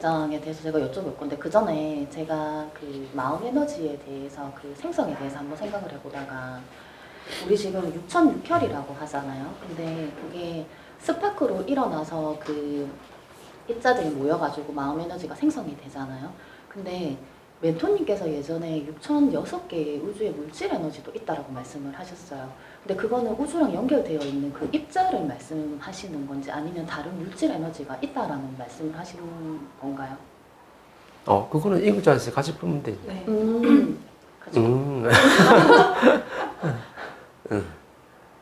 입장에 대해서 제가 여쭤볼 건데 그 전에 제가 그 마음 에너지에 대해서 그 생성에 대해서 한번 생각을 해보다가 우리 지금 6,6혈이라고 하잖아요. 근데 그게 스파크로 일어나서 그 입자들이 모여가지고 마음 에너지가 생성이 되잖아요. 근데 멘토님께서 예전에 6,006개의 우주의 물질 에너지도 있다라고 말씀을 하셨어요. 근데 그거는 우주랑 연결되어 있는 그 입자를 말씀하시는 건지 아니면 다른 물질 에너지가 있다라는 말씀을 하시는 건가요? 그거는 인구자에서 같이 풀면 되지. 네. 그렇죠.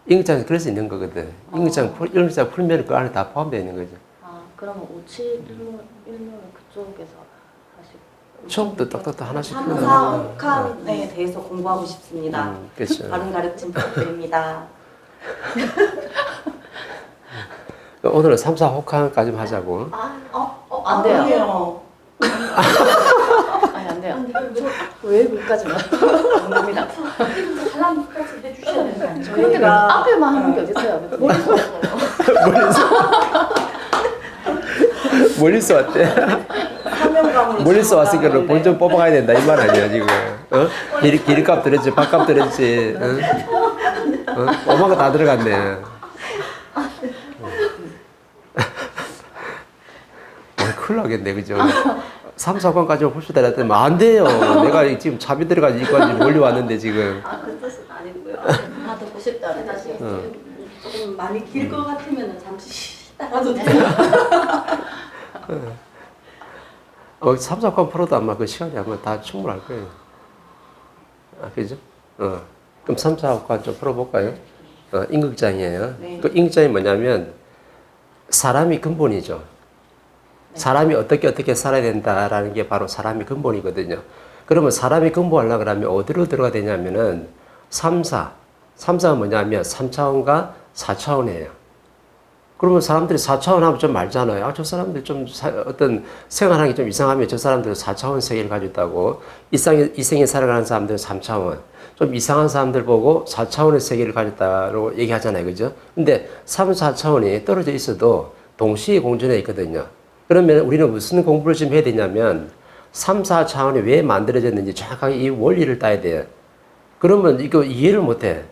인구자에서 그래서 있는 거거든. 인구자 풀면 그 안에 다 포함되어 있는 거죠. 그러면 5716은 그쪽에서 하시고 처음부터 딱딱딱 하나씩 풀면 3,4옥함에 대해서 공부하고 싶습니다. 그렇죠. 바른 가르침 부탁드립니다. 오늘은 3, 4 혹한까지만 하자고. 안 돼요. 아니에요. 아니 안 돼요. 왜 여기까지만? 안 됩니다. 하나님까지 해주셔야 되는 거 아니에요? 그렇게 앞에만 하는 게 어딨어요? 멀리서 왔대. 사명감으로 멀리서 왔으니까 본전 뽑아가야 된다 이 말 아니야 지금. 길값 들었지, 밥값 들었지. 5만 거 다 들어갔네. 큰일 나겠네, 그죠? 3, 4관까지만 봅시다 했더니 안 돼요. 내가 지금 잡이 들어가지 이까지 몰려왔는데 지금. 그 뜻은 아니고요. 다 듣고 싶다. 다시. 조금 많이 길 것 같으면 잠시 따라도 돼요. 3, 4관 풀어도 아마 그 시간이 아마 다 충분할 거예요. 그죠? 그럼 3, 4관 좀 풀어볼까요? 임극장이에요. 네. 그 임극장이 뭐냐면 사람이 근본이죠. 사람이 어떻게 살아야 된다라는 게 바로 사람이 근본이거든요. 그러면 사람이 근본하려고 그러면 어디로 들어가야 되냐면은 3, 4. 3, 4가 뭐냐면 3차원과 4차원이에요. 그러면 사람들이 4차원 하면 좀 말잖아요. 저 사람들 좀 어떤 생활하는 게 좀 이상하면 저 사람들은 4차원 세계를 가지고 있다고. 이생에 살아가는 사람들은 3차원. 좀 이상한 사람들 보고 4차원의 세계를 가졌다고 얘기하잖아요. 그죠? 근데 3, 4차원이 떨어져 있어도 동시에 공존해 있거든요. 그러면 우리는 무슨 공부를 지금 해야 되냐면 3, 4차원이 왜 만들어졌는지 정확하게 이 원리를 따야 돼요. 그러면 이거 이해를 못해.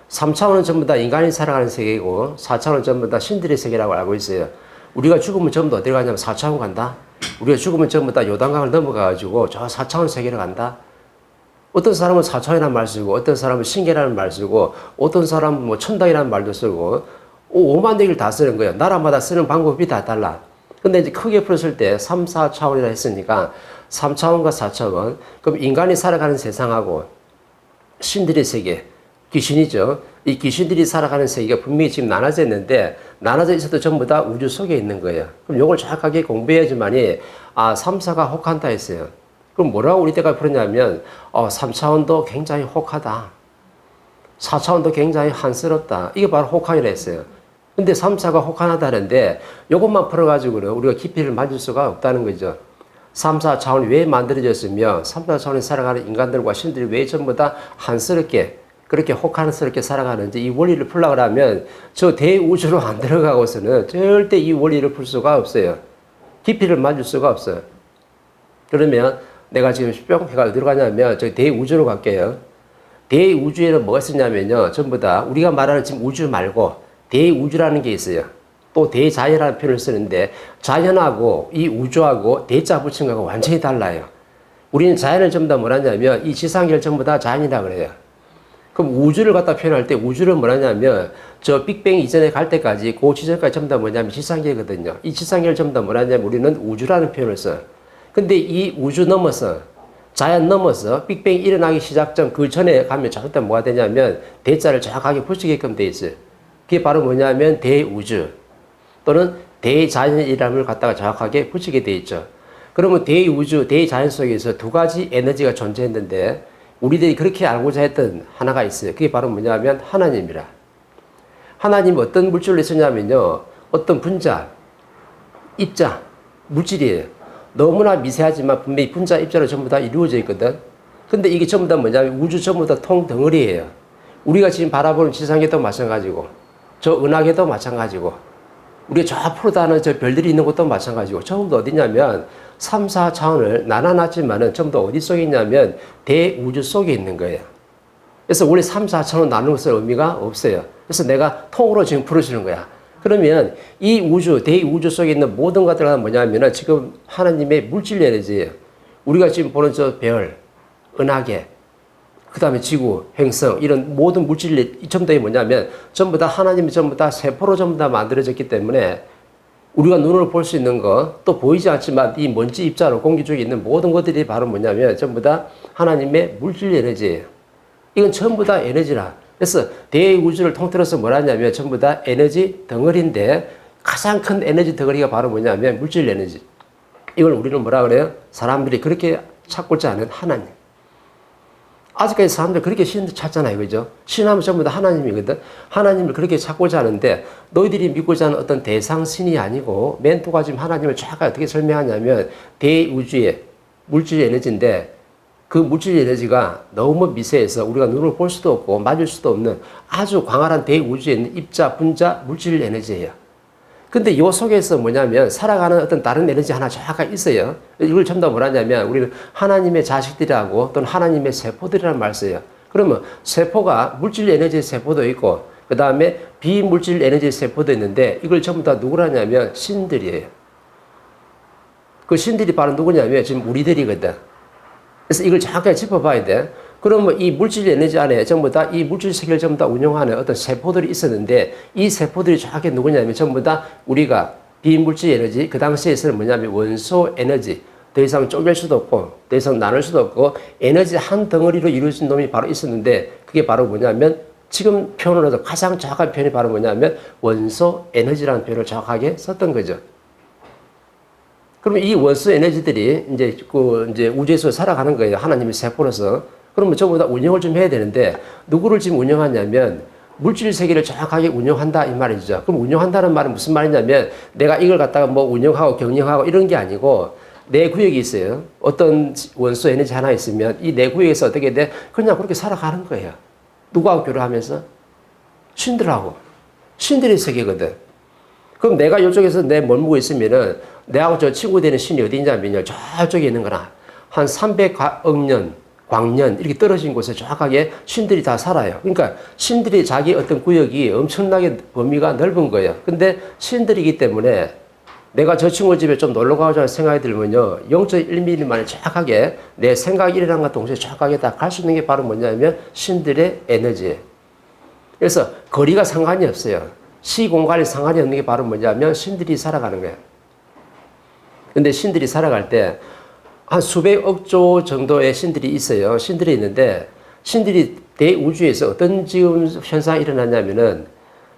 3차원은 전부 다 인간이 살아가는 세계이고 4차원은 전부 다 신들의 세계라고 알고 있어요. 우리가 죽으면 전부 다 어디로 가냐면 4차원 간다. 우리가 죽으면 전부 다 요단강을 넘어가가지고 저 4차원 세계로 간다. 어떤 사람은 4차원이라는 말 쓰고 어떤 사람은 신계라는 말 쓰고 어떤 사람은 뭐 천당이라는 말도 쓰고 오만 대기를 다 쓰는 거예요. 나라마다 쓰는 방법이 다 달라. 근데 이제 크게 풀었을 때 3, 4차원이라 했으니까 3차원과 4차원, 그럼 인간이 살아가는 세상하고 신들의 세계, 귀신이죠. 이 귀신들이 살아가는 세계가 분명히 지금 나눠져 있는데 나눠져 있어도 전부 다 우주 속에 있는 거예요. 그럼 이걸 정확하게 공부해야지만이 3, 4가 혹한다 했어요. 그럼 뭐라고 우리 때가 풀었냐면 3차원도 굉장히 혹하다. 4차원도 굉장히 한스럽다. 이게 바로 혹한이라 했어요. 근데 3, 4가 혹한하다는데 이것만 풀어가지고는 우리가 깊이를 만질 수가 없다는 거죠. 3, 4차원이 왜 만들어졌으며 3, 4차원에 살아가는 인간들과 신들이 왜 전부 다 한스럽게 그렇게 혹한스럽게 살아가는지 이 원리를 풀려고 하면 저 대우주로 안 들어가고서는 절대 이 원리를 풀 수가 없어요. 깊이를 만질 수가 없어요. 그러면 내가 지금 뿅 해가 어디로 가냐면 저 대우주로 갈게요. 대우주에는 뭐가 있었냐면요. 전부 다 우리가 말하는 지금 우주 말고 대우주라는 게 있어요. 또 대자연이라는 표현을 쓰는데 자연하고 이 우주하고 대자 붙인 거하고 완전히 달라요. 우리는 자연을 전부 다 뭐라냐면 이 지상계를 전부 다 자연이라고 그래요. 그럼 우주를 갖다 표현할 때 우주를 뭐라냐면 저 빅뱅 이전에 갈 때까지 그 지점까지 전부 다 뭐냐면 지상계거든요. 이 지상계를 전부 다 뭐라냐면 우리는 우주라는 표현을 써요. 근데 이 우주 넘어서 자연 넘어서 빅뱅 일어나기 시작점 그 전에 가면 절대 뭐가 되냐면 대자를 정확하게 붙이게끔 돼 있어요. 그게 바로 뭐냐면 대우주 또는 대자연이라는 갖다가 정확하게 붙이게 돼 있죠. 그러면 대우주, 대자연 속에서 두 가지 에너지가 존재했는데 우리들이 그렇게 알고자 했던 하나가 있어요. 그게 바로 뭐냐면 하나님이라. 하나님이 어떤 물질로 쓰냐면요. 어떤 분자, 입자, 물질이에요. 너무나 미세하지만 분명히 분자, 입자로 전부 다 이루어져 있거든. 근데 이게 전부 다 뭐냐면 우주 전부 다 통덩어리예요. 우리가 지금 바라보는 지상계도 마찬가지고 저 은하계도 마찬가지고 우리가 저 앞으로 다는 저 별들이 있는 것도 마찬가지고 전부 다 어디냐면 3, 4차원을 나눠놨지만은 전부 다 어디 속에 있냐면 대우주 속에 있는 거예요. 그래서 원래 3, 4차원 나누는 것은 의미가 없어요. 그래서 내가 통으로 지금 풀어주는 거야. 그러면 이 우주, 대우주 속에 있는 모든 것들은 뭐냐면은 지금 하나님의 물질 에너지예요. 우리가 지금 보는 저 별, 은하계, 그 다음에 지구, 행성, 이런 모든 물질이 전부 다 뭐냐면 전부 다 하나님이 전부 다 세포로 전부 다 만들어졌기 때문에 우리가 눈으로 볼 수 있는 거, 또 보이지 않지만 이 먼지 입자로 공기 중에 있는 모든 것들이 바로 뭐냐면 전부 다 하나님의 물질 에너지예요. 이건 전부 다 에너지라. 그래서 대우주를 통틀어서 뭐라 하냐면 전부 다 에너지 덩어리인데 가장 큰 에너지 덩어리가 바로 뭐냐면 물질 에너지. 이걸 우리는 뭐라 그래요? 사람들이 그렇게 찾고자 하는 하나님. 아직까지 사람들 그렇게 신 찾잖아요. 그죠? 신하면 전부 다 하나님이거든. 하나님을 그렇게 찾고자 하는데 너희들이 믿고자 하는 어떤 대상신이 아니고 멘토가 지금 하나님을 정확하게 어떻게 설명하냐면 대우주의 물질 에너지인데 그 물질 에너지가 너무 미세해서 우리가 눈으로 볼 수도 없고 맞을 수도 없는 아주 광활한 대우주에 있는 입자, 분자, 물질 에너지예요. 근데 이 속에서 뭐냐면 살아가는 어떤 다른 에너지 하나 정확하게 있어요. 이걸 전부 다 뭐라냐면 우리는 하나님의 자식들이라고 또는 하나님의 세포들이라는 말 써요. 그러면 세포가 물질 에너지 세포도 있고 그 다음에 비물질 에너지 세포도 있는데 이걸 전부 다 누구라냐면 신들이에요. 그 신들이 바로 누구냐면 지금 우리들이거든. 그래서 이걸 정확하게 짚어봐야 돼. 그러면 이 물질 에너지 안에 전부 다 이 물질 세계를 전부 다 운영하는 어떤 세포들이 있었는데 이 세포들이 정확히 누구냐면 전부 다 우리가 비물질 에너지, 그 당시에서는 뭐냐면 원소 에너지, 더 이상 쪼갤 수도 없고 더 이상 나눌 수도 없고 에너지 한 덩어리로 이루어진 놈이 바로 있었는데 그게 바로 뭐냐면 지금 표현으로서 가장 정확한 표현이 바로 뭐냐면 원소 에너지라는 표현을 정확하게 썼던 거죠. 그러면 이 원소 에너지들이 이제 우주에서 살아가는 거예요. 하나님의 세포로서. 그러면 전부 다 운영을 좀 해야 되는데 누구를 지금 운영하냐면 물질 세계를 정확하게 운영한다 이 말이죠. 그럼 운영한다는 말은 무슨 말이냐면 내가 이걸 갖다가 뭐 운영하고 경영하고 이런 게 아니고 내 구역이 있어요. 어떤 원소 에너지 하나 있으면 이 내 구역에서 어떻게 돼? 그냥 그렇게 살아가는 거예요. 누구하고 교류하면서? 신들하고. 신들의 세계거든. 그럼 내가 이쪽에서 내 머물고 있으면은 내하고 저 친구 되는 신이 어디 있냐면요. 저쪽에 있는 거나 한 300억 년 광년 이렇게 떨어진 곳에 정확하게 신들이 다 살아요. 그러니까 신들이 자기 어떤 구역이 엄청나게 범위가 넓은 거예요. 근데 신들이기 때문에 내가 저 친구 집에 좀 놀러 가자는 생각이 들면요. 0.1mm 만에 정확하게 내 생각이 일어난과 동시에 정확하게 다 갈 수 있는 게 바로 뭐냐면 신들의 에너지예요. 그래서 거리가 상관이 없어요. 시공간이 상관이 없는 게 바로 뭐냐면 신들이 살아가는 거예요. 근데 신들이 살아갈 때 한 수백억 조 정도의 신들이 있어요. 신들이 있는데 신들이 대우주에서 어떤 지금 현상이 일어나냐면은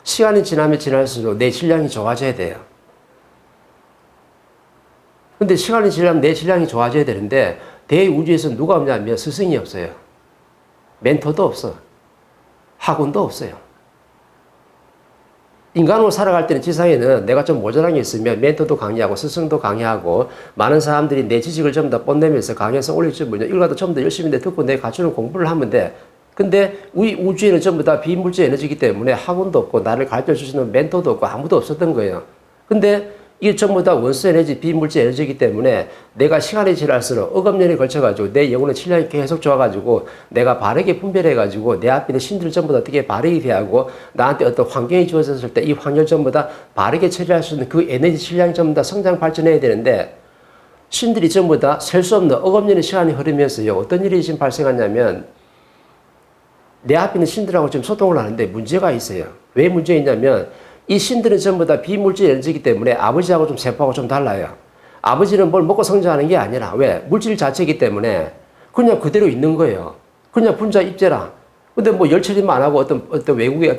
시간이 지나면 지날수록 내 질량이 좋아져야 돼요. 근데 시간이 지나면 내 질량이 좋아져야 되는데 대우주에서 누가 없냐면 스승이 없어요. 멘토도 없어. 학원도 없어요. 인간으로 살아갈 때는 지상에는 내가 좀 모자란 게 있으면 멘토도 강의하고 스승도 강의하고 많은 사람들이 내 지식을 전부 다 뽐내면서 강의해서 올려주면 일과도 전부 다 열심히 듣고 내 갖추는 공부를 하면 돼. 근데 우리 우주에는 전부 다 비물질 에너지이기 때문에 학원도 없고 나를 가르쳐 주시는 멘토도 없고 아무도 없었던 거예요. 근데 이게 전부 다 원소 에너지, 비물질 에너지이기 때문에 내가 시간이 지날수록 억압년에 걸쳐가지고 내 영혼의 질량이 계속 좋아가지고 내가 바르게 분별해가지고 내 앞에 있는 신들 전부 다 어떻게 바르게 대하고 나한테 어떤 환경이 주어졌을 때 이 환경을 전부 다 바르게 처리할 수 있는 그 에너지 질량이 전부 다 성장 발전해야 되는데 신들이 전부 다 셀 수 없는 억압년의 시간이 흐르면서요. 어떤 일이 지금 발생하냐면 내 앞에 있는 신들하고 지금 소통을 하는데 문제가 있어요. 왜 문제가 있냐면 이 신들은 전부 다 비물질 에너지이기 때문에 아버지하고 좀 세포하고 좀 달라요. 아버지는 뭘 먹고 성장하는 게 아니라 왜? 물질 자체이기 때문에 그냥 그대로 있는 거예요. 그냥 분자 입자라. 근데 뭐 열 처리만 안 하고 어떤 외국의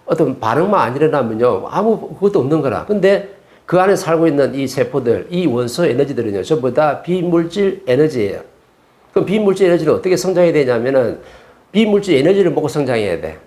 어떤 반응만 안 일어나면요. 아무 그것도 없는 거라. 근데 그 안에 살고 있는 이 세포들, 이 원소 에너지들은요. 전부 다 비물질 에너지예요. 그럼 비물질 에너지를 어떻게 성장해야 되냐면은 비물질 에너지를 먹고 성장해야 돼.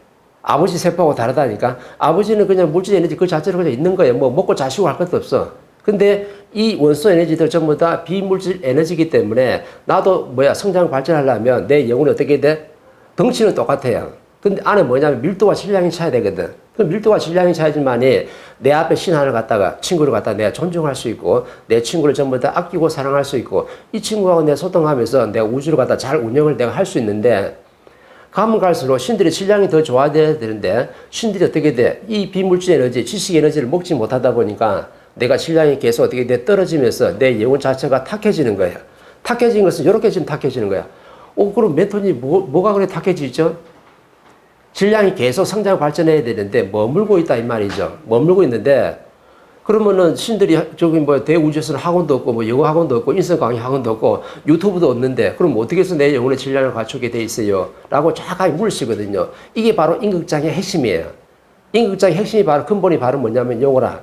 아버지 세포하고 다르다니까. 아버지는 그냥 물질 에너지 그 자체로 그냥 있는 거예요. 뭐 먹고 자시고 할 것도 없어. 근데 이 원소 에너지들 전부 다 비물질 에너지이기 때문에 나도 성장 발전하려면 내 영혼이 어떻게 돼? 덩치는 똑같아요. 근데 안에 뭐냐면 밀도와 질량이 차야 되거든. 그 밀도와 질량이 차야지만이 내 앞에 신 하나를 갖다가 친구를 갖다가 내가 존중할 수 있고 내 친구를 전부 다 아끼고 사랑할 수 있고 이 친구하고 내가 소통하면서 내가 우주를 갖다 잘 운영을 내가 할 수 있는데 가면 갈수록 신들의 질량이 더 좋아져야 되는데 신들이 어떻게 돼? 이 비물질 에너지, 지식 에너지를 먹지 못하다 보니까 내가 질량이 계속 어떻게 돼? 떨어지면서 내 영혼 자체가 탁해지는 거야. 탁해진 것은 이렇게 지금 탁해지는 거야. 그럼 메톤이 뭐가 그래 탁해지죠? 질량이 계속 성장 발전해야 되는데 머물고 있다 이 말이죠. 머물고 있는데 그러면은 신들이 저기 뭐 대우주에서는 학원도 없고 뭐 영어 학원도 없고 인성 강의 학원도 없고 유튜브도 없는데 그럼 어떻게 해서 내 영혼의 질량을 갖추게 돼 있어요? 라고 정확하게 물으시거든요. 이게 바로 임극장의 핵심이에요. 임극장의 핵심이 바로 근본이 바로 뭐냐면 영어라.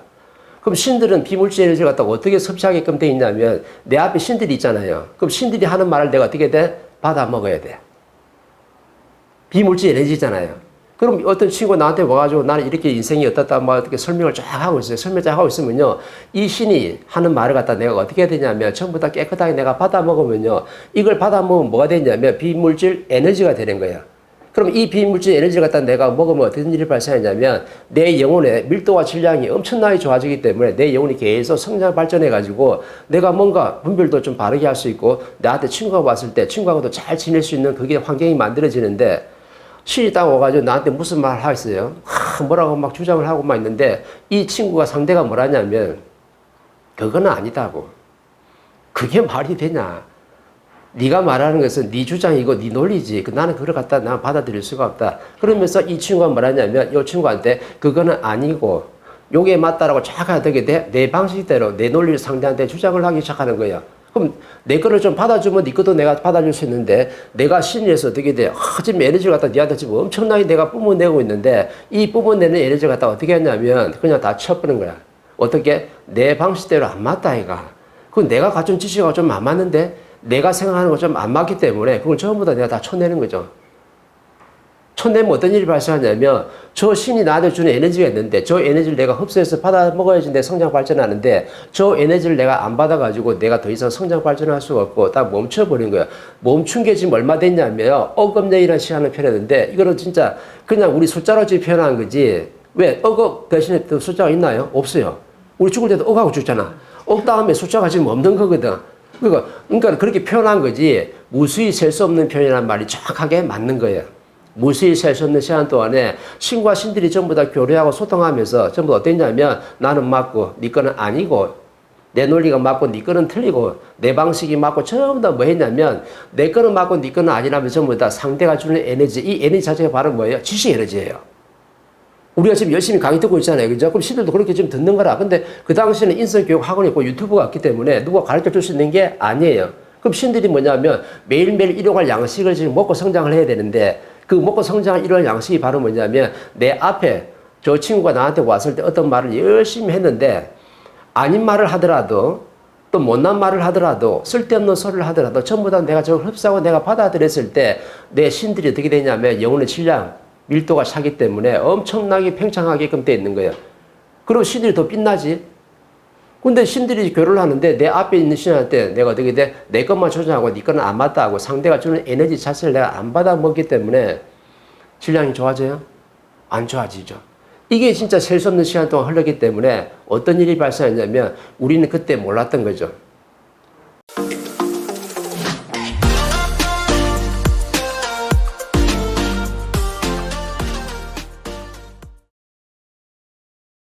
그럼 신들은 비물질 에너지를 갖다가 어떻게 섭취하게끔 돼 있냐면 내 앞에 신들이 있잖아요. 그럼 신들이 하는 말을 내가 어떻게 돼? 받아 먹어야 돼. 비물질 에너지잖아요. 그럼 어떤 친구가 나한테 와가지고 나는 이렇게 인생이 어떻다 뭐 어떻게 설명을 쫙 하고 있어요. 설명 쫙 하고 있으면요. 이 신이 하는 말을 갖다 내가 어떻게 해야 되냐면 전부 다 깨끗하게 내가 받아 먹으면요. 이걸 받아 먹으면 뭐가 되냐면 비물질 에너지가 되는 거예요. 그럼 이 비물질 에너지를 갖다 내가 먹으면 어떤 일이 발생하냐면 내 영혼의 밀도와 질량이 엄청나게 좋아지기 때문에 내 영혼이 계속 성장 발전해가지고 내가 뭔가 분별도 좀 바르게 할 수 있고 나한테 친구가 왔을 때 친구하고도 잘 지낼 수 있는 그게 환경이 만들어지는데 신이 딱 와가지고 나한테 무슨 말 하겠어요? 뭐라고 막 주장을 하고 막 있는데 이 친구가 상대가 뭐라냐면 그거는 아니다고. 그게 말이 되냐? 네가 말하는 것은 네 주장이고 네 논리지. 나는 그걸 갖다 나 받아들일 수가 없다. 그러면서 이 친구가 뭐라냐면 이 친구한테 그거는 아니고 요게 맞다라고 쫙 하게 돼. 내 방식대로 내 논리를 상대한테 주장을 하기 시작하는 거야. 그럼 내 거를 좀 받아주면 네 것도 내가 받아줄 수 있는데 내가 신에서 어떻게 돼? 지금 에너지를 갖다 니한테 지금 엄청나게 내가 뿜어내고 있는데 이 뿜어내는 에너지를 갖다 어떻게 했냐면 그냥 다 쳐버린 거야. 어떻게? 내 방식대로 안 맞다 이가. 그건 내가 가진 지식하고 좀 안 맞는데 내가 생각하는 거 좀 안 맞기 때문에 그걸 전부 다 내가 다 쳐내는 거죠. 쳐내면 어떤 일이 발생하냐면 저 신이 나한테 주는 에너지가 있는데 저 에너지를 내가 흡수해서 받아 먹어야지 내 성장 발전하는데 저 에너지를 내가 안 받아가지고 내가 더 이상 성장 발전할 수가 없고 딱 멈춰버린 거야. 멈춘 게 지금 얼마 됐냐면 억업량이라는 시간을 표현했는데 이거는 진짜 그냥 우리 숫자로 지금 표현한 거지. 왜? 억억 대신에 또 숫자가 있나요? 없어요. 우리 죽을 때도 억하고 죽잖아. 억 다음에 숫자가 지금 없는 거거든. 그러니까 그렇게 표현한 거지 무수히 셀 수 없는 표현이란 말이 정확하게 맞는 거예요. 무수히 셀 수 없는 시간 동안에 신과 신들이 전부 다 교류하고 소통하면서 전부 어땠냐면 나는 맞고 네 거는 아니고 내 논리가 맞고 네 거는 틀리고 내 방식이 맞고 전부 다 뭐 했냐면 내 거는 맞고 네 거는 아니라면 전부 다 상대가 주는 에너지 이 에너지 자체가 바로 뭐예요? 지식 에너지예요. 우리가 지금 열심히 강의 듣고 있잖아요. 그죠? 그럼 신들도 그렇게 지금 듣는 거라. 근데 그 당시에는 인성교육 학원이 있고 유튜브가 없기 때문에 누가 가르쳐 줄 수 있는 게 아니에요. 그럼 신들이 뭐냐면 매일매일 일용할 양식을 지금 먹고 성장을 해야 되는데 그 먹고 성장할 일용할 양식이 바로 뭐냐면 내 앞에 저 친구가 나한테 왔을 때 어떤 말을 열심히 했는데 아닌 말을 하더라도 또 못난 말을 하더라도 쓸데없는 소리를 하더라도 전부 다 내가 저걸 흡수하고 내가 받아들였을 때 내 신들이 어떻게 되냐면 영혼의 질량 밀도가 차기 때문에 엄청나게 팽창하게끔 돼 있는 거예요. 그리고 신들이 더 빛나지. 근데 신들이 교류를 하는데 내 앞에 있는 신한테 내가 어떻게 돼? 내 것만 조정하고 네 거는 안 맞다 하고 상대가 주는 에너지 자체를 내가 안 받아 먹기 때문에 질량이 좋아져요? 안 좋아지죠. 이게 진짜 셀 수 없는 시간 동안 흘렀기 때문에 어떤 일이 발생했냐면 우리는 그때 몰랐던 거죠.